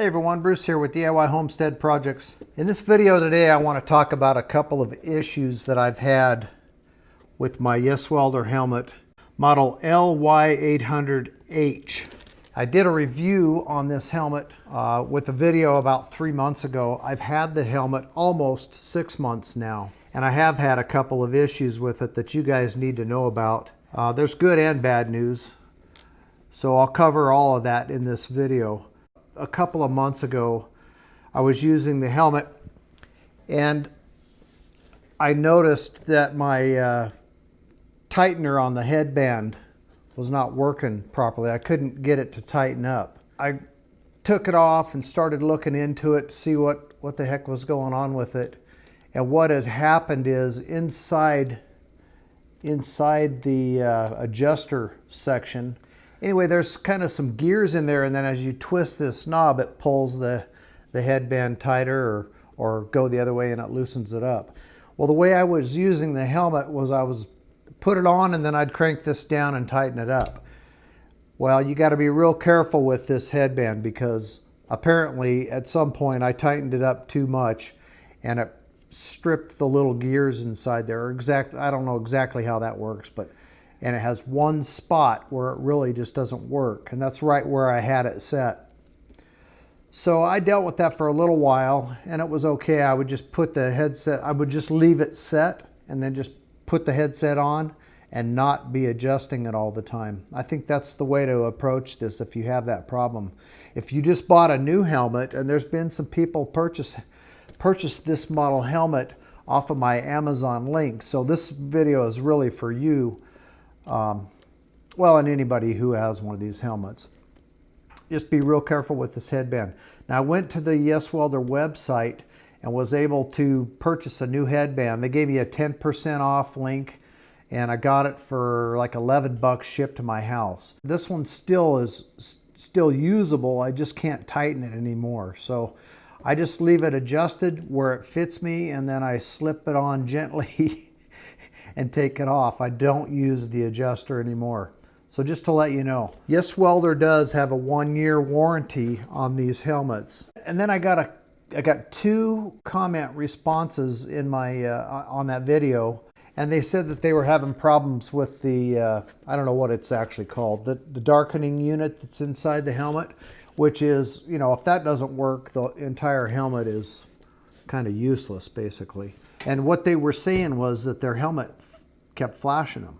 Hey everyone, Bruce here with DIY Homestead Projects. In this video today I want to talk about a couple of issues that I've had with my YesWelder helmet, model Y800H. I did a review on this helmet with a video about 3 months ago. I've had the helmet almost 6 months now, and I have had a couple of issues with it that you guys need to know about. There's good and bad news, so I'll cover all of that in this video. A couple of months ago, I was using the helmet and I noticed that my tightener on the headband was not working properly. I couldn't get it to tighten up. I took it off and started looking into it to see what the heck was going on with it. And what had happened is inside the adjuster section, anyway, there's kind of some gears in there, and then as you twist this knob, it pulls the headband tighter or go the other way and it loosens it up. Well, the way I was using the helmet was I was put it on and then I'd crank this down and tighten it up. Well, you got to be real careful with this headband because apparently at some point I tightened it up too much and it stripped the little gears inside there. I don't know exactly how that works, and it has one spot where it really just doesn't work, and that's right where I had it set. So I dealt with that for a little while and it was okay. I would just put the headset, I would just leave it set and then just put the headset on and not be adjusting it all the time. I think that's the way to approach this if you have that problem. If you just bought a new helmet, and there's been some people purchase this model helmet off of my Amazon link, so this video is really for you. Well, and anybody who has one of these helmets. Just be real careful with this headband. Now, I went to the YesWelder website and was able to purchase a new headband. They gave me a 10% off link, and I got it for like 11 bucks shipped to my house. This one still usable. I just can't tighten it anymore. So I just leave it adjusted where it fits me, and then I slip it on gently and take it off. I don't use the adjuster anymore. So just to let you know, YesWelder does have a 1-year warranty on these helmets. And then I got 2 comment responses in my on that video, and they said that they were having problems with the I don't know what it's actually called, the darkening unit that's inside the helmet, which is, you know, if that doesn't work, the entire helmet is kind of useless basically. And what they were saying was that their helmet kept flashing them.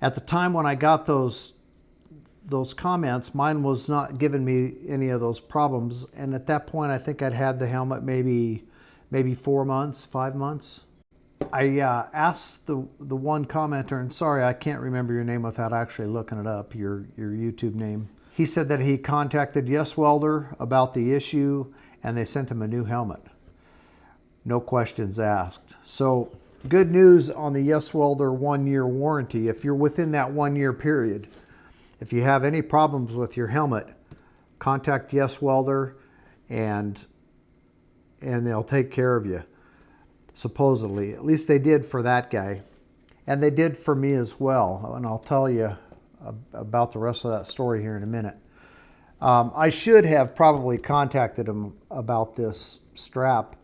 At the time when I got those comments, mine was not giving me any of those problems. And at that point, I think I'd had the helmet maybe 4 months, 5 months. I asked the one commenter, and sorry, I can't remember your name without actually looking it up, your YouTube name. He said that he contacted YesWelder about the issue and they sent him a new helmet. No questions asked. So good news on the YesWelder 1-year warranty. If you're within that 1-year period, if you have any problems with your helmet, contact YesWelder and they'll take care of you. Supposedly, at least they did for that guy, and they did for me as well. And I'll tell you about the rest of that story here in a minute. I should have probably contacted him about this strap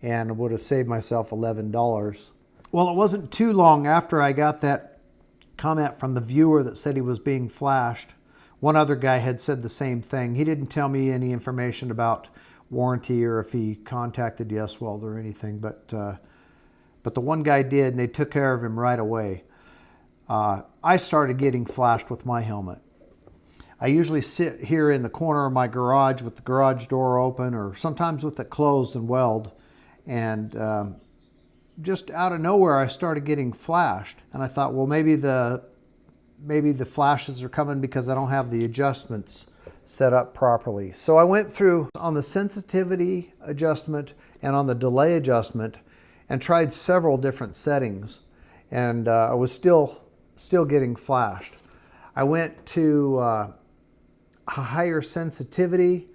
and would have saved myself $11. Well, it wasn't too long after I got that comment from the viewer that said he was being flashed. One other guy had said the same thing. He didn't tell me any information about warranty or if he contacted YesWelder or anything, but the one guy did, and they took care of him right away. I started getting flashed with my helmet. I usually sit here in the corner of my garage with the garage door open, or sometimes with it closed, and weld. And just out of nowhere, I started getting flashed. And I thought, well, maybe the flashes are coming because I don't have the adjustments set up properly. So I went through on the sensitivity adjustment and on the delay adjustment and tried several different settings. And I was still getting flashed. I went to a higher sensitivity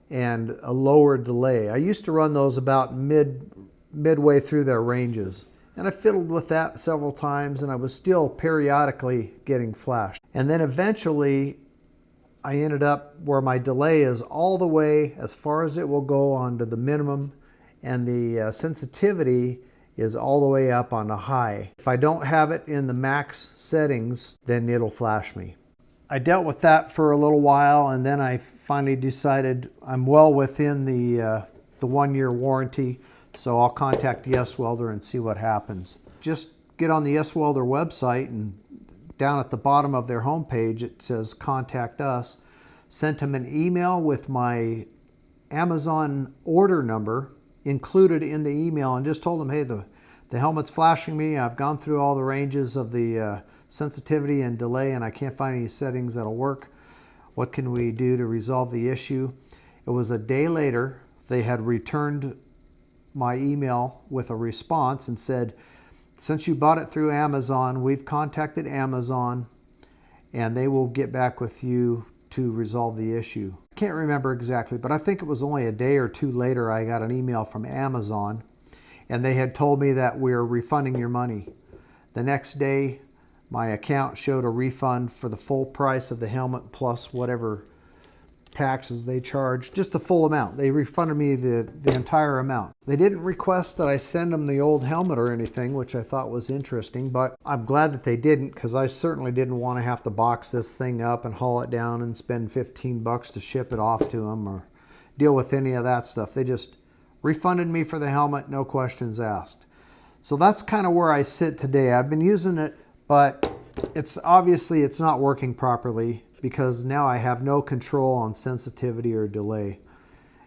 and a lower delay. I used to run those about midway through their ranges. And I fiddled with that several times, and I was still periodically getting flashed. And then eventually I ended up where my delay is all the way as far as it will go onto the minimum, and the sensitivity is all the way up on the high. If I don't have it in the max settings, then it'll flash me. I dealt with that for a little while, and then I finally decided I'm well within the 1-year warranty, so I'll contact YesWelder and see what happens. Just get on the YesWelder website, and down at the bottom of their homepage it says contact us. Sent them an email with my Amazon order number included in the email, and just told them, hey, the helmet's flashing me. I've gone through all the ranges of the sensitivity and delay, and I can't find any settings that'll work. What can we do to resolve the issue? It was a day later. They had returned my email with a response and said, since you bought it through Amazon, we've contacted Amazon and they will get back with you to resolve the issue. I can't remember exactly, but I think it was only a day or two later I got an email from Amazon, and they had told me that we're refunding your money. The next day, my account showed a refund for the full price of the helmet plus whatever taxes they charged, just the full amount. They refunded me the entire amount. They didn't request that I send them the old helmet or anything, which I thought was interesting, but I'm glad that they didn't, because I certainly didn't want to have to box this thing up and haul it down and spend 15 bucks to ship it off to them or deal with any of that stuff. They just refunded me for the helmet, no questions asked. So that's kind of where I sit today. I've been using it, but it's obviously it's not working properly, because now I have no control on sensitivity or delay.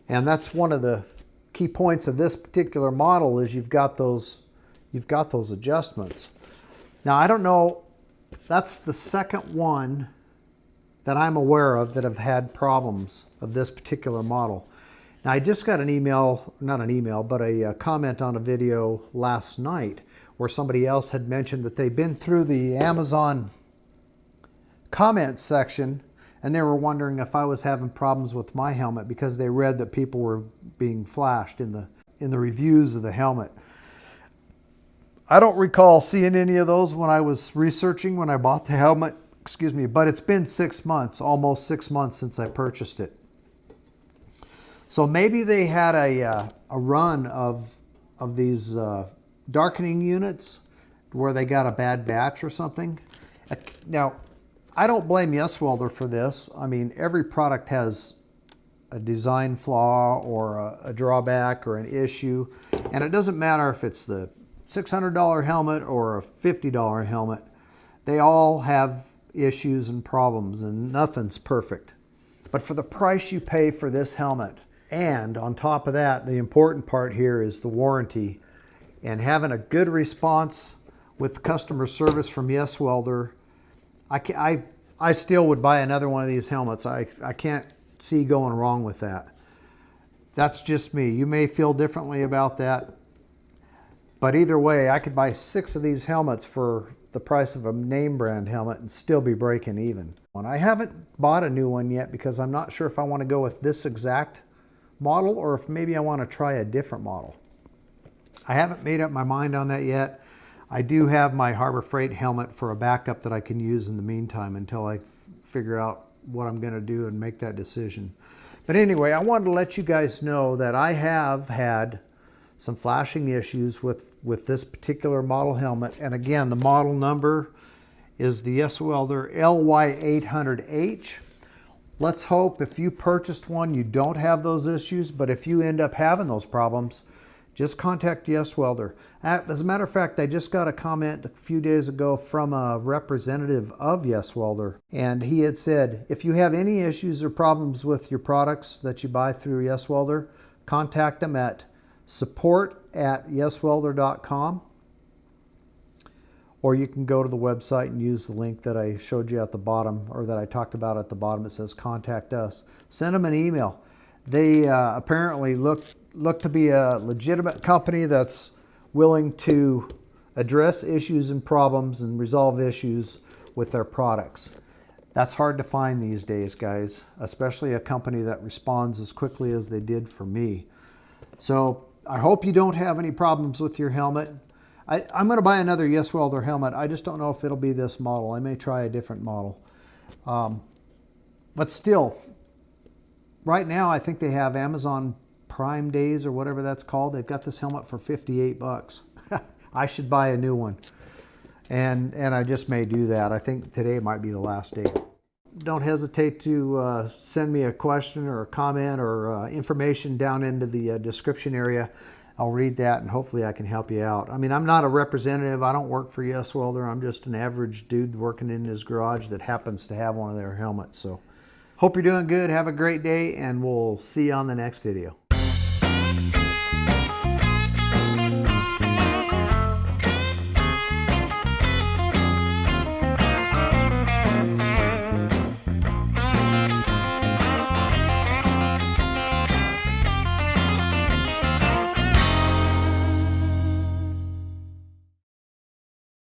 And that's one of the key points of this particular model, is you've got those adjustments. Now I don't know, that's the second one that I'm aware of that have had problems of this particular model. Now I just got an email, not an email, but a comment on a video last night where somebody else had mentioned that they'd been through the Amazon comment section and they were wondering if I was having problems with my helmet because they read that people were being flashed in the reviews of the helmet. I don't recall seeing any of those when I was researching when I bought the helmet, excuse me, but it's been 6 months, almost 6 months since I purchased it. So maybe they had a run of these darkening units where they got a bad batch or something. Now, I don't blame YesWelder for this. I mean, every product has a design flaw or a drawback or an issue. And it doesn't matter if it's the $600 helmet or a $50 helmet. They all have issues and problems, and nothing's perfect. But for the price you pay for this helmet, and on top of that, the important part here is the warranty. And having a good response with customer service from YesWelder, I still would buy another one of these helmets. I can't see going wrong with that. That's just me. You may feel differently about that. But either way, I could buy 6 of these helmets for the price of a name brand helmet and still be breaking even. And I haven't bought a new one yet because I'm not sure if I want to go with this exact model or if maybe I want to try a different model. I haven't made up my mind on that yet. I do have my Harbor Freight helmet for a backup that I can use in the meantime until I figure out what I'm going to do and make that decision. But anyway, I wanted to let you guys know that I have had some flashing issues with this particular model helmet. And again, the model number is the YesWelder YesWelder. Let's hope if you purchased one, you don't have those issues. But if you end up having those problems, just contact YesWelder. As a matter of fact, I just got a comment a few days ago from a representative of YesWelder, and he had said, if you have any issues or problems with your products that you buy through YesWelder, contact them at support@yeswelder.com, or you can go to the website and use the link that I showed you at the bottom, or that I talked about at the bottom. It says contact us. Send them an email. They apparently look to be a legitimate company that's willing to address issues and problems and resolve issues with their products. That's hard to find these days, guys, especially a company that responds as quickly as they did for me. So I hope you don't have any problems with your helmet. I'm going to buy another YesWelder helmet. I just don't know if it'll be this model. I may try a different model. But still, right now I think they have Amazon Prime Days or whatever that's called. They've got this helmet for 58 bucks. I should buy a new one. And I just may do that. I think today might be the last day. Don't hesitate to send me a question or a comment or information down into the description area. I'll read that and hopefully I can help you out. I mean, I'm not a representative. I don't work for YesWelder. I'm just an average dude working in his garage that happens to have one of their helmets. So hope you're doing good. Have a great day, and we'll see you on the next video.